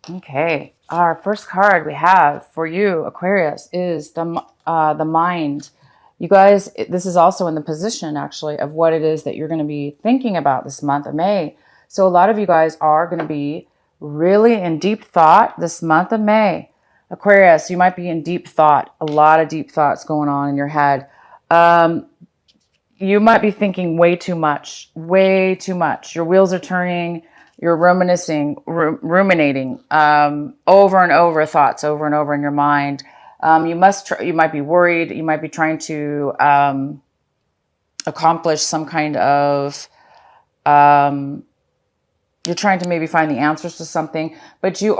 Okay, our first card we have for you, Aquarius, is the mind. You guys, this is also in the position actually of what it is that you're going to be thinking about this month of May. So a lot of you guys are going to be really in deep thought this month of May. Aquarius, you might be in deep thought, a lot of deep thoughts going on in your head. Um, you might be thinking way too much, way too much. Your wheels are turning. You're reminiscing, ruminating over and over thoughts over and over in your mind. You might be worried. You might be trying to accomplish some kind of. Um, you're trying to maybe find the answers to something, but you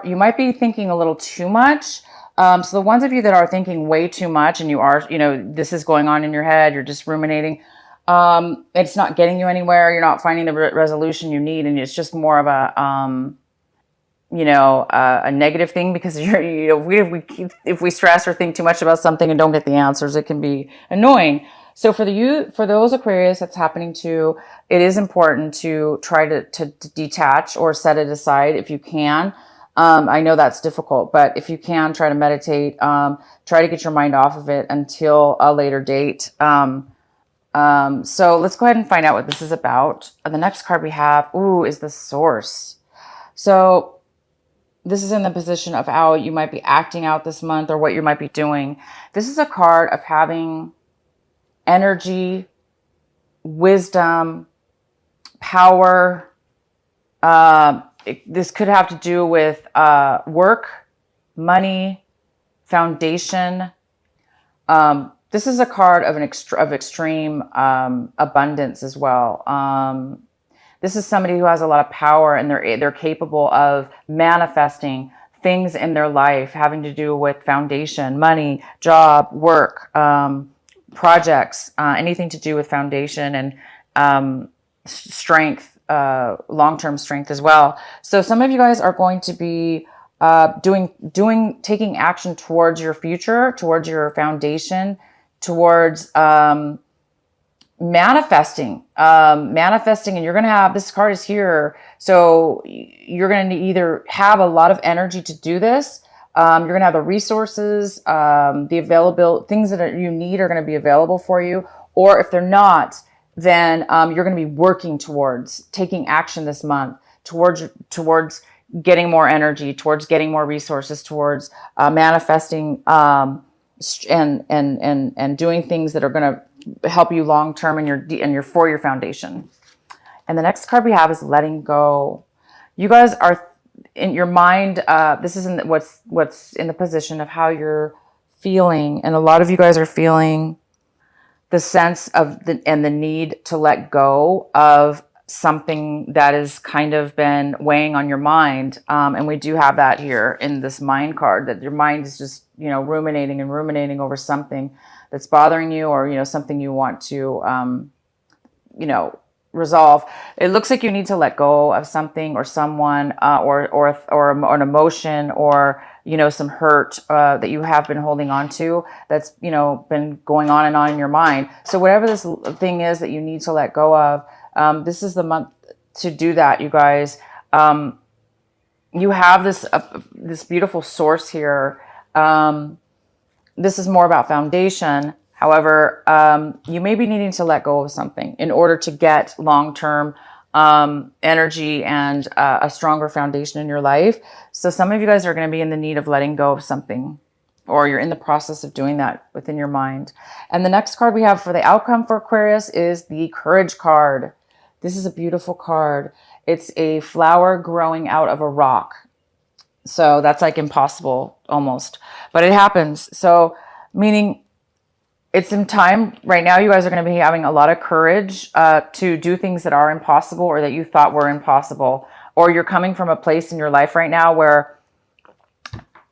might be thinking a little too much. So the ones of you that are thinking way too much and this is going on in your head, you're just ruminating. It's not getting you anywhere. You're not finding the resolution you need. And it's just more of a negative thing because if we stress or think too much about something and don't get the answers, it can be annoying. So for those Aquarius that's happening to, it is important to try to detach or set it aside if you can. I know that's difficult, but if you can, try to meditate, try to get your mind off of it until a later date. So let's go ahead and find out what this is about. The next card we have, is the Source. So this is in the position of how you might be acting out this month or what you might be doing. This is a card of having energy, wisdom, power. This could have to do with work, money, foundation. This is a card of extreme abundance as well. This is somebody who has a lot of power and they're capable of manifesting things in their life having to do with foundation, money, job, work, projects, anything to do with foundation and strength, long-term strength as well. So some of you guys are going to be taking action towards your future, towards your foundation, towards manifesting, and you're going to have, this card is here. So you're going to either have a lot of energy to do this. You're going to have the resources, the available things that you need are going to be available for you. Or if they're not, then you're going to be working towards taking action this month towards getting more energy, towards getting more resources, towards manifesting and doing things that are going to help you long term and for your foundation. And the next card we have is letting go. You guys are in your mind. This is what's in the position of how you're feeling, and a lot of you guys are feeling the sense of the need to let go of something that has kind of been weighing on your mind. And we do have that here in this mind card, that your mind is just, ruminating and ruminating over something that's bothering you, or, something you want to, resolve. It looks like you need to let go of something or someone, or an emotion, or, some hurt, that you have been holding on to that's, been going on and on in your mind. So whatever this thing is that you need to let go of, this is the month to do that, you guys. You have this beautiful source here. This is more about foundation. However, you may be needing to let go of something in order to get long-term energy and a stronger foundation in your life. So some of you guys are going to be in the need of letting go of something, or you're in the process of doing that within your mind. And the next card we have for the outcome for Aquarius is the Courage card. This is a beautiful card. It's a flower growing out of a rock. So that's like impossible almost, but it happens. So meaning it's in time right now. You guys are going to be having a lot of courage to do things that are impossible, or that you thought were impossible, or you're coming from a place in your life right now where,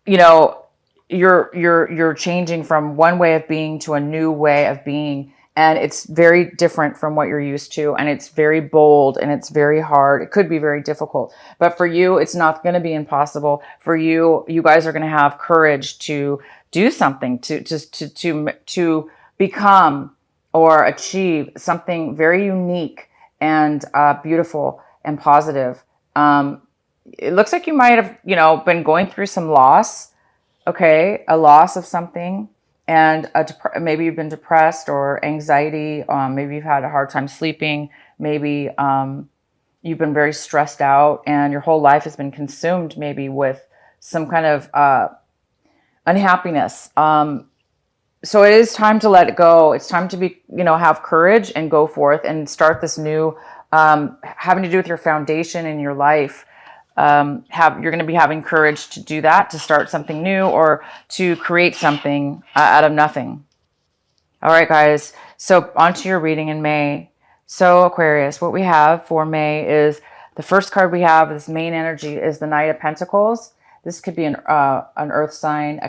you're changing from one way of being to a new way of being. And it's very different from what you're used to. And it's very bold, and it's very hard. It could be very difficult, but for you, it's not going to be impossible. For you, you guys are going to have courage to do something, to become or achieve something very unique and beautiful and positive. it looks like you might have, been going through some loss. Okay, a loss of something, and maybe you've been depressed or anxiety. Maybe you've had a hard time sleeping. Maybe you've been very stressed out, and your whole life has been consumed maybe with some kind of unhappiness. So it is time to let it go. It's time to be, have courage and go forth and start this new, having to do with your foundation in your life. You're going to be having courage to do that, to start something new or to create something out of nothing. All right, guys. So on to your reading in May. So Aquarius, what we have for May is the first card we have, this main energy, is the Knight of Pentacles. This could be an earth sign, a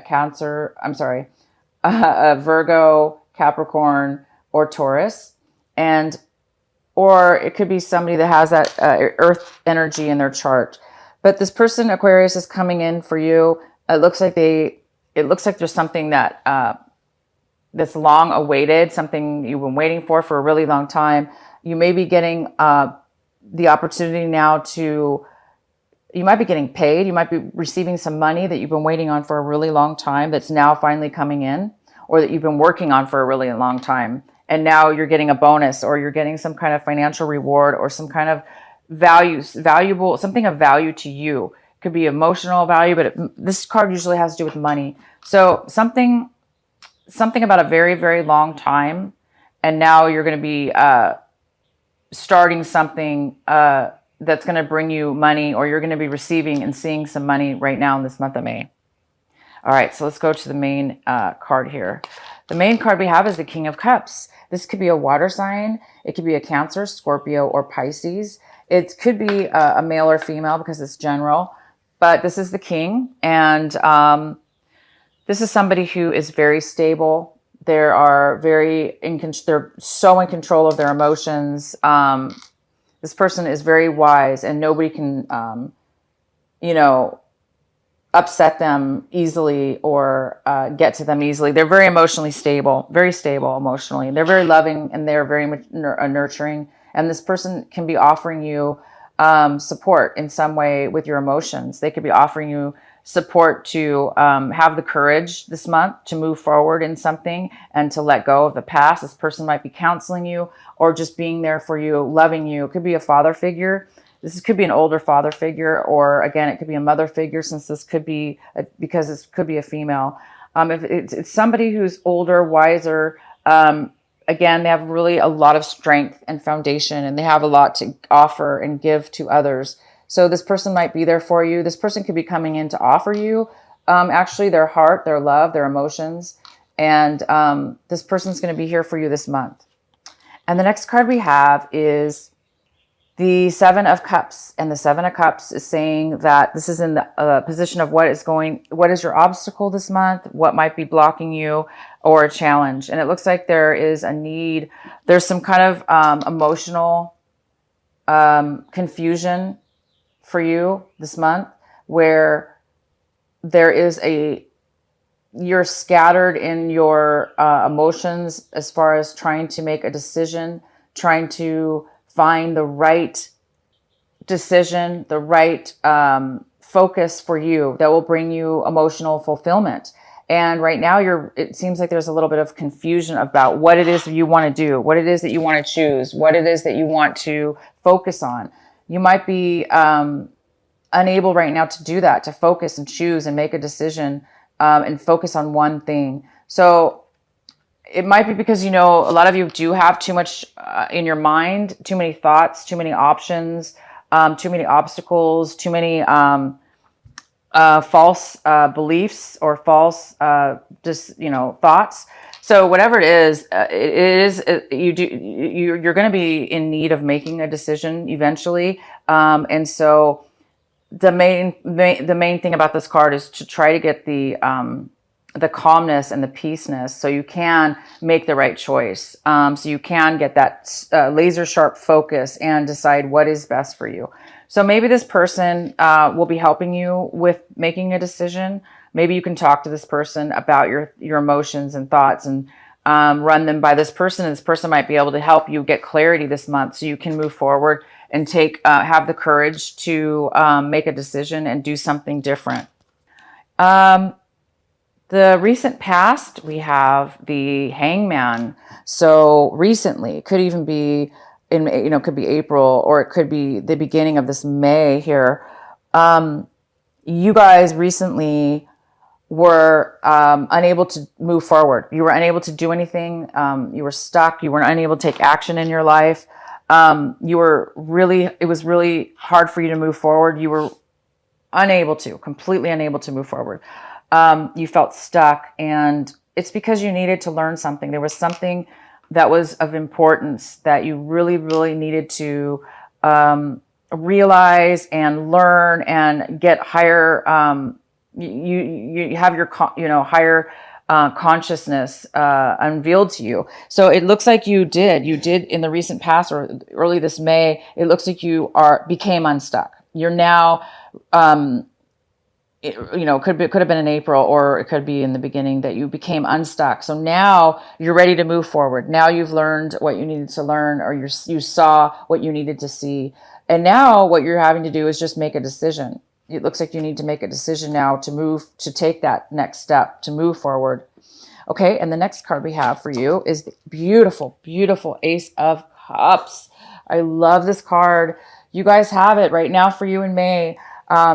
Virgo, Capricorn, or Taurus. Or it could be somebody that has that earth energy in their chart. But this person, Aquarius, is coming in for you. It looks like there's something that's long awaited, something you've been waiting for a really long time. You may be getting the opportunity now you might be getting paid. You might be receiving some money that you've been waiting on for a really long time that's now finally coming in, or that you've been working on for a really long time. And now you're getting a bonus, or you're getting some kind of financial reward, or some kind of something of value to you. It could be emotional value, but this card usually has to do with money. So something about a very, very long time. And now you're going to be starting something that's going to bring you money, or you're going to be receiving and seeing some money right now in this month of May. All right, so let's go to the main card here. The main card we have is the King of Cups. This could be a water sign. It could be a Cancer, Scorpio, or Pisces. It could be a male or female because it's general. But this is the King, and this is somebody who is very stable. They're so in control of their emotions. This person is very wise, and nobody can, upset them easily or get to them easily. They're very emotionally stable, very stable emotionally. They're very loving, and they're very nurturing. And this person can be offering you support in some way with your emotions. They could be offering you support to have the courage this month to move forward in something and to let go of the past. This person might be counseling you or just being there for you, loving you. It could be a father figure. This could be an older father figure, or again, it could be a mother figure, since this could be, because this could be a female. If it's somebody who's older, wiser, again, they have really a lot of strength and foundation, and they have a lot to offer and give to others. So this person might be there for you. This person could be coming in to offer you actually their heart, their love, their emotions. And this person's going to be here for you this month. And the next card we have is the Seven of Cups. And the Seven of Cups is saying that this is in the position of what is your obstacle this month, what might be blocking you, or a challenge. And it looks like there is a need. There's some kind of emotional confusion for you this month, where you're scattered in your emotions as far as trying to make a decision, trying to find the right decision, the right focus for you that will bring you emotional fulfillment. And right now it seems like there's a little bit of confusion about what it is that you want to do, what it is that you want to choose, what it is that you want to focus on. You might be unable right now to do that, to focus and choose and make a decision and focus on one thing. So it might be because, a lot of you do have too much in your mind, too many thoughts, too many options, too many obstacles, too many false beliefs or false thoughts. So whatever it is, you're going to be in need of making a decision eventually. And so the main thing about this card is to try to get the calmness and the peaceness, so you can make the right choice. So you can get that laser sharp focus and decide what is best for you. So maybe this person will be helping you with making a decision. Maybe you can talk to this person about your emotions and thoughts and run them by this person. And this person might be able to help you get clarity this month so you can move forward and have the courage to make a decision and do something different. The recent past, we have the Hangman. So recently, it could even be it could be April, or it could be the beginning of this May here. You guys recently were unable to move forward. You were unable to do anything. You were stuck. You were unable to take action in your life. It was really hard for you to move forward. You were completely unable to move forward. You felt stuck, and it's because you needed to learn something. There was something that was of importance that you really, really needed to realize and learn and get higher. You have your higher consciousness unveiled to you. So it looks like you did in the recent past or early this May. It looks like you became unstuck. You're now. Could have been in April, or it could be in the beginning that you became unstuck. So now you're ready to move forward. Now you've learned what you needed to learn, or you saw what you needed to see. And now what you're having to do is just make a decision. It looks like you need to make a decision now to take that next step, to move forward. Okay. And the next card we have for you is the beautiful, beautiful Ace of Cups. I love this card. You guys have it right now for you in May.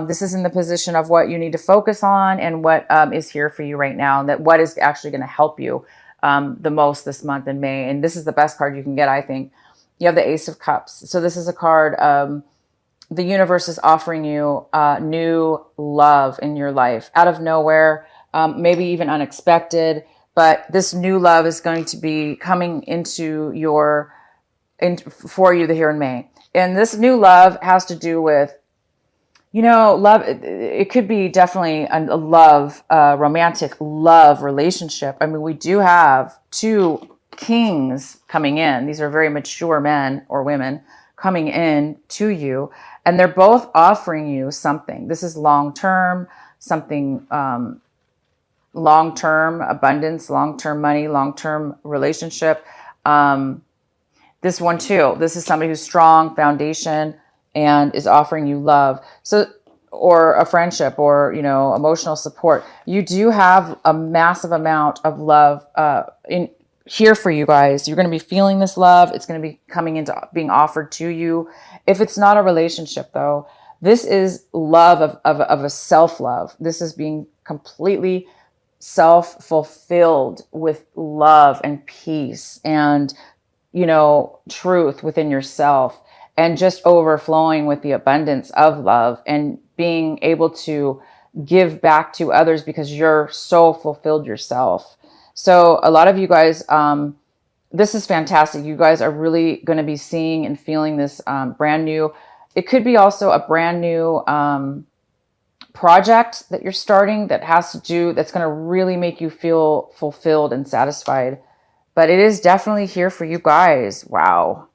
This is in the position of what you need to focus on and what is here for you right now, and that what is actually going to help you the most this month in May. And this is the best card you can get, I think. You have the Ace of Cups. So this is a card, the universe is offering you new love in your life out of nowhere, maybe even unexpected. But this new love is going to be coming for you here in May. And this new love has to do with, love. It could be definitely a love, romantic love relationship. I mean, we do have two kings coming in. These are very mature men or women coming in to you, and they're both offering you something. This is long-term, something long-term abundance, long-term money, long-term relationship. This one too, this is somebody who's strong foundation and is offering you love. So, or a friendship, or, emotional support. You do have a massive amount of love in here for you guys. You're going to be feeling this love. It's going to be coming into being offered to you. If it's not a relationship though, this is love of a self-love. This is being completely self-fulfilled with love and peace and, truth within yourself, and just overflowing with the abundance of love and being able to give back to others because you're so fulfilled yourself. So a lot of you guys, this is fantastic. You guys are really going to be seeing and feeling this brand new. It could be also a brand new project that you're starting that's going to really make you feel fulfilled and satisfied. But it is definitely here for you guys. Wow.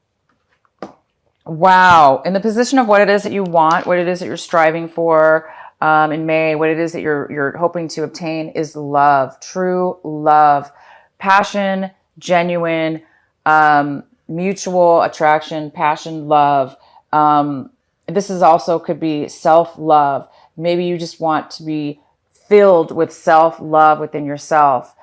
In the position of what it is that you want, what it is that you're striving for in May, what it is that you're hoping to obtain is love, true love, passion, genuine, mutual attraction, passion, love. This is also could be self-love. Maybe you just want to be filled with self-love within yourself.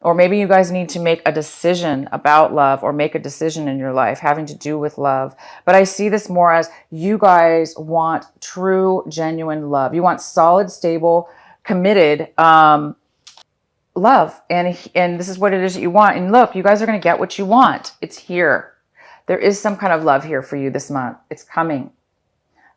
Or maybe you guys need to make a decision about love, or make a decision in your life having to do with love. But I see this more as you guys want true, genuine love. You want solid, stable, committed love. And this is what it is that you want. And look, you guys are going to get what you want. It's here. There is some kind of love here for you this month. It's coming.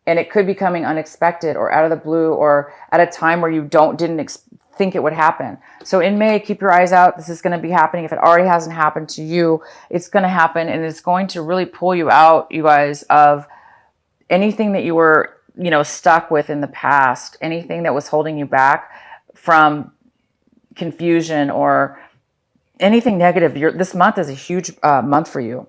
And it could be coming unexpected or out of the blue, or at a time where you didn't think it would happen. So in May, keep your eyes out. This is going to be happening. If it already hasn't happened to you, it's going to happen, and it's going to really pull you out, you guys, of anything that you were, stuck with in the past, anything that was holding you back from confusion or anything negative. This month is a huge month for you.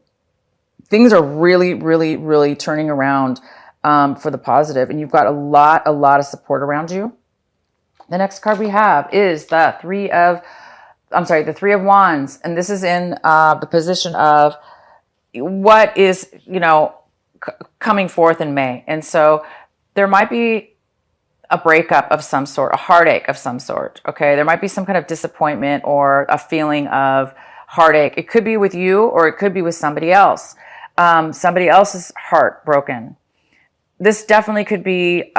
Things are really, really, really turning around for the positive, and you've got a lot of support around you. The next card we have is the Three of Wands. And this is in the position of what is, coming forth in May. And so there might be a breakup of some sort, a heartache of some sort. Okay. There might be some kind of disappointment or a feeling of heartache. It could be with you or it could be with somebody else. Somebody else's heart broken. This definitely could be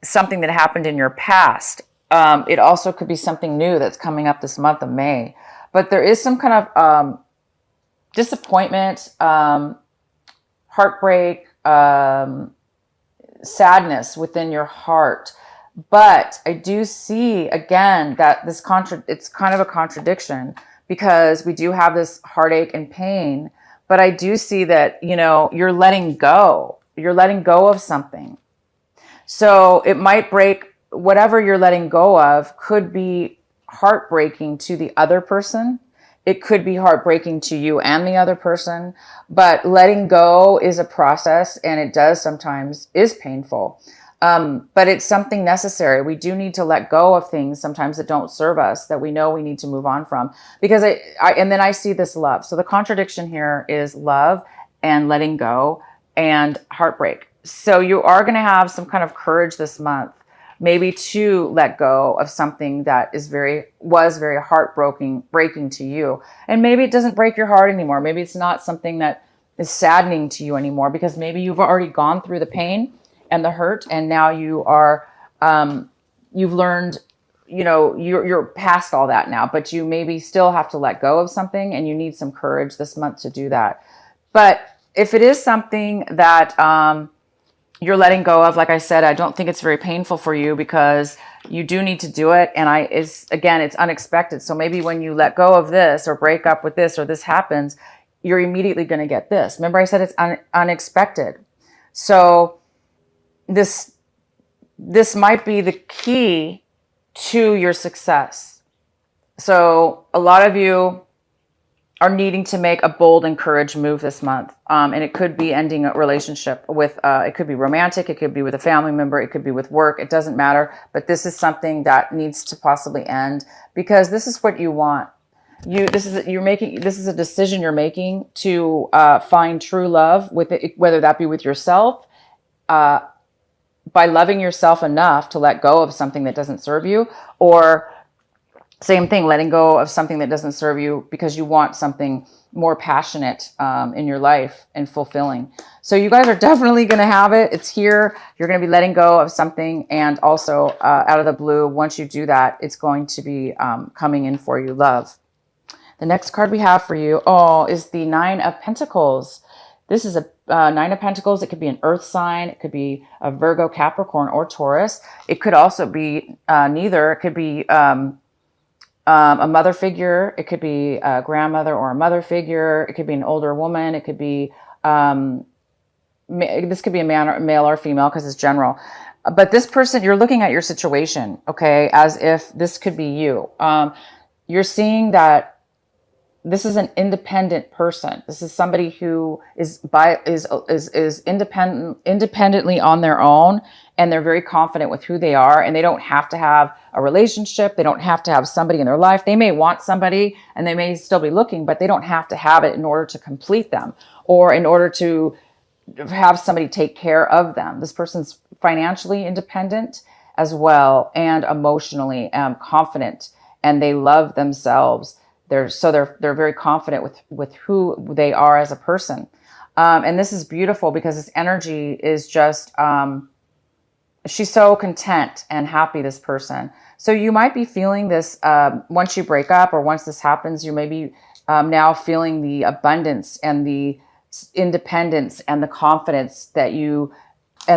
something that happened in your past. It also could be something new that's coming up this month of May. But there is some kind of disappointment, heartbreak, sadness within your heart. But I do see again that it's kind of a contradiction, because we do have this heartache and pain, but I do see that, you're letting go. You're letting go of something. So it might break, whatever you're letting go of could be heartbreaking to the other person. It could be heartbreaking to you and the other person, but letting go is a process, and it does sometimes is painful. But it's something necessary. We do need to let go of things sometimes that don't serve us, that we know we need to move on from, because and then I see this love. So the contradiction here is love and letting go and heartbreak. So you are going to have some kind of courage this month, maybe to let go of something that was very breaking to you. And maybe it doesn't break your heart anymore. Maybe it's not something that is saddening to you anymore, because maybe you've already gone through the pain and the hurt, and now you are, you've learned, you're past all that now, but you maybe still have to let go of something, and you need some courage this month to do that. But if it is something that, you're letting go of, like I said, I don't think it's very painful for you, because you do need to do it. And it's unexpected. So maybe when you let go of this or break up with this or this happens, you're immediately going to get this. Remember I said it's unexpected. So this might be the key to your success. So a lot of you are needing to make a bold and courage move this month. And it could be ending a relationship with, it could be romantic, it could be with a family member, it could be with work, it doesn't matter. But this is something that needs to possibly end, because this is what you want. This is a decision you're making to find true love with it, whether that be with yourself, by loving yourself enough to let go of something that doesn't serve you, or same thing, letting go of something that doesn't serve you because you want something more passionate in your life and fulfilling. So you guys are definitely going to have it. It's here. You're going to be letting go of something. And also out of the blue, once you do that, it's going to be coming in for you, love. The next card we have for you, is the Nine of Pentacles. This is a Nine of Pentacles. It could be an earth sign. It could be a Virgo, Capricorn, or Taurus. It could also be neither. It could be a mother figure. It could be a grandmother or a mother figure. It could be an older woman. It could be, this could be a male or female, because it's general. But this person, you're looking at your situation, okay, as if this could be you. You're seeing that this is an independent person. This is somebody who is independently on their own, and they're very confident with who they are, and they don't have to have a relationship. They don't have to have somebody in their life. They may want somebody, and they may still be looking, but they don't have to have it in order to complete them, or in order to have somebody take care of them. This person's financially independent as well, and emotionally confident, and they love themselves. They're very confident with who they are as a person. And this is beautiful, because this energy is just, she's so content and happy, this person. So you might be feeling this once you break up, or once this happens, you may be now feeling the abundance and the independence and the confidence and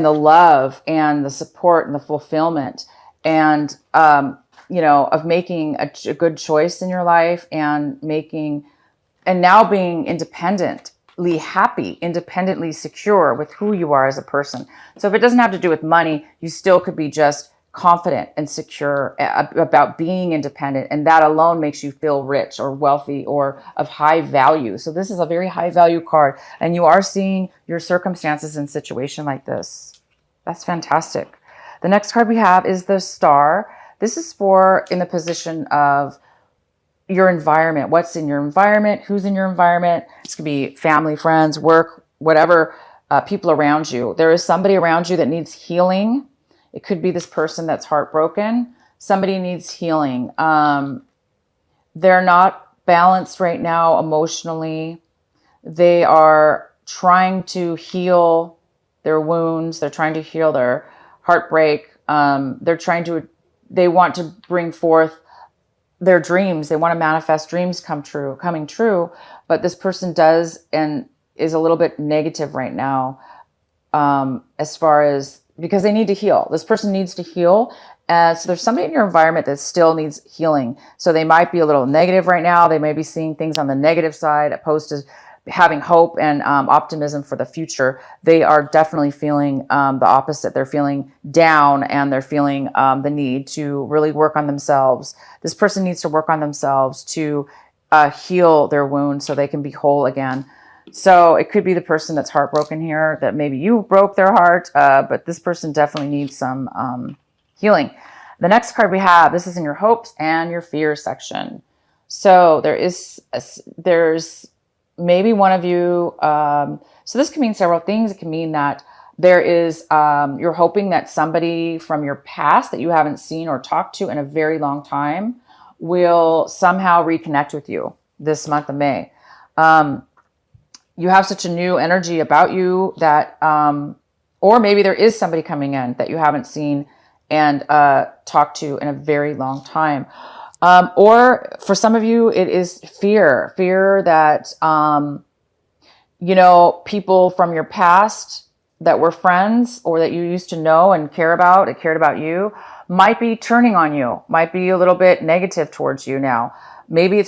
the love and the support and the fulfillment, and of making a good choice in your life, and now being independently happy, independently secure with who you are as a person. So if it doesn't have to do with money, you still could be just confident and secure about being independent. And that alone makes you feel rich or wealthy or of high value. So this is a very high value card, and you are seeing your circumstances in a situation like this. That's fantastic. The next card we have is the Star. This is in the position of your environment. What's in your environment? Who's in your environment? This could be family, friends, work, whatever people around you. There is somebody around you that needs healing. It could be this person that's heartbroken. Somebody needs healing. They're not balanced right now emotionally. They are trying to heal their wounds. They're trying to heal their heartbreak. They want to bring forth their dreams. They want to manifest dreams coming true. But this person does and is a little bit negative right now, as far as, because they need to heal. This person needs to heal. So there's somebody in your environment that still needs healing. So they might be a little negative right now. They may be seeing things on the negative side, opposed to having hope and optimism for the future. They are definitely feeling the opposite. They're feeling down, and they're feeling the need to really work on themselves. This person needs to work on themselves to heal their wounds so they can be whole again. So it could be the person that's heartbroken here, that maybe you broke their heart, but this person definitely needs some healing. The next card we have, this is in your hopes and your fears section. So there's maybe one of you, so this can mean several things. It can mean that there is, you're hoping that somebody from your past that you haven't seen or talked to in a very long time will somehow reconnect with you this month of May. You have such a new energy about you that, or maybe there is somebody coming in that you haven't seen and talked to in a very long time. Or for some of you, it is fear that, people from your past that were friends or that you used to know and cared about you, might be turning on you, might be a little bit negative towards you now. Maybe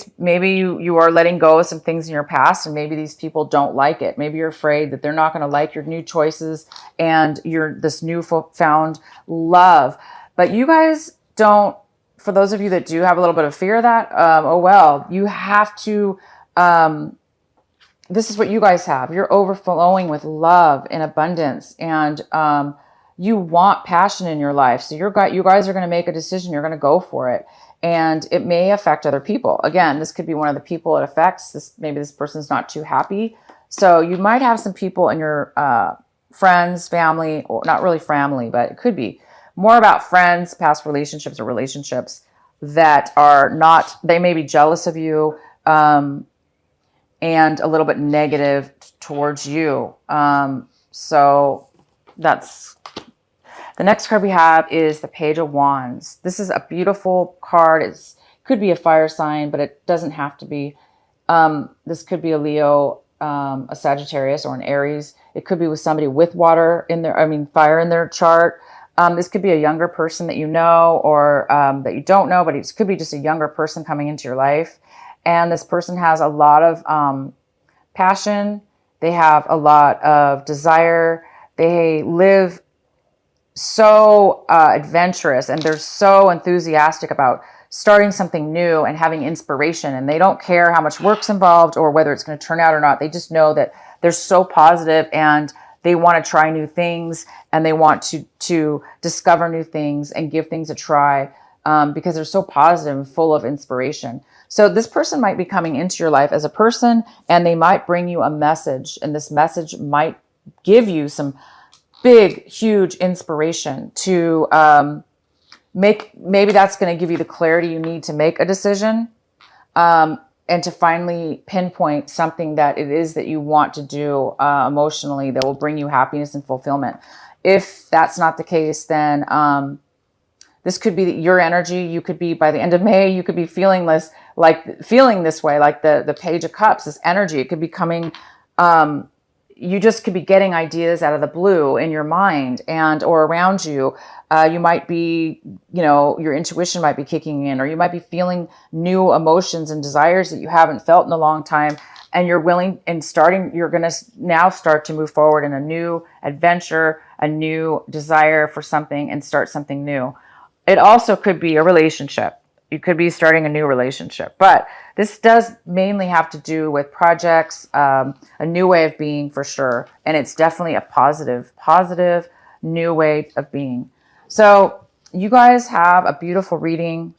you are letting go of some things in your past, and maybe these people don't like it. Maybe you're afraid that they're not going to like your new choices and this new found love. But you guys don't. For those of you that do have a little bit of fear of that, you have to, this is what you guys have. You're overflowing with love and abundance, and you want passion in your life. So you guys are going to make a decision. You're going to go for it. And it may affect other people. Again, this could be one of the people it affects. Maybe this person's not too happy. So you might have some people in your friends, family, or not really family, but it could be more about friends, past relationships, or relationships that are not, they may be jealous of you and a little bit negative towards you. So that's, the next card we have is the Page of Wands. This is a beautiful card. It could be a fire sign, but it doesn't have to be. This could be a Leo, a Sagittarius, or an Aries. It could be with somebody with fire in their chart. This could be a younger person that you know, or that you don't know, but it could be just a younger person coming into your life. And this person has a lot of passion. They have a lot of desire. They live so adventurous, and they're so enthusiastic about starting something new and having inspiration. And they don't care how much work's involved or whether it's going to turn out or not. They just know that they're so positive, and they want to try new things, and they want to discover new things and give things a try, because they're so positive and full of inspiration. So this person might be coming into your life as a person, and they might bring you a message, and this message might give you some big, huge inspiration to maybe that's going to give you the clarity you need to make a decision, and to finally pinpoint something that it is that you want to do emotionally that will bring you happiness and fulfillment. If that's not the case, then this could be your energy. You could be, by the end of May, you could be feeling this way, like the Page of Cups, this energy. It could be coming, you just could be getting ideas out of the blue in your mind or around you. You might be, your intuition might be kicking in, or you might be feeling new emotions and desires that you haven't felt in a long time. And you're going to now start to move forward in a new adventure, a new desire for something, and start something new. It also could be a relationship. You could be starting a new relationship, but this does mainly have to do with projects, a new way of being for sure. And it's definitely a positive new way of being. So you guys have a beautiful reading.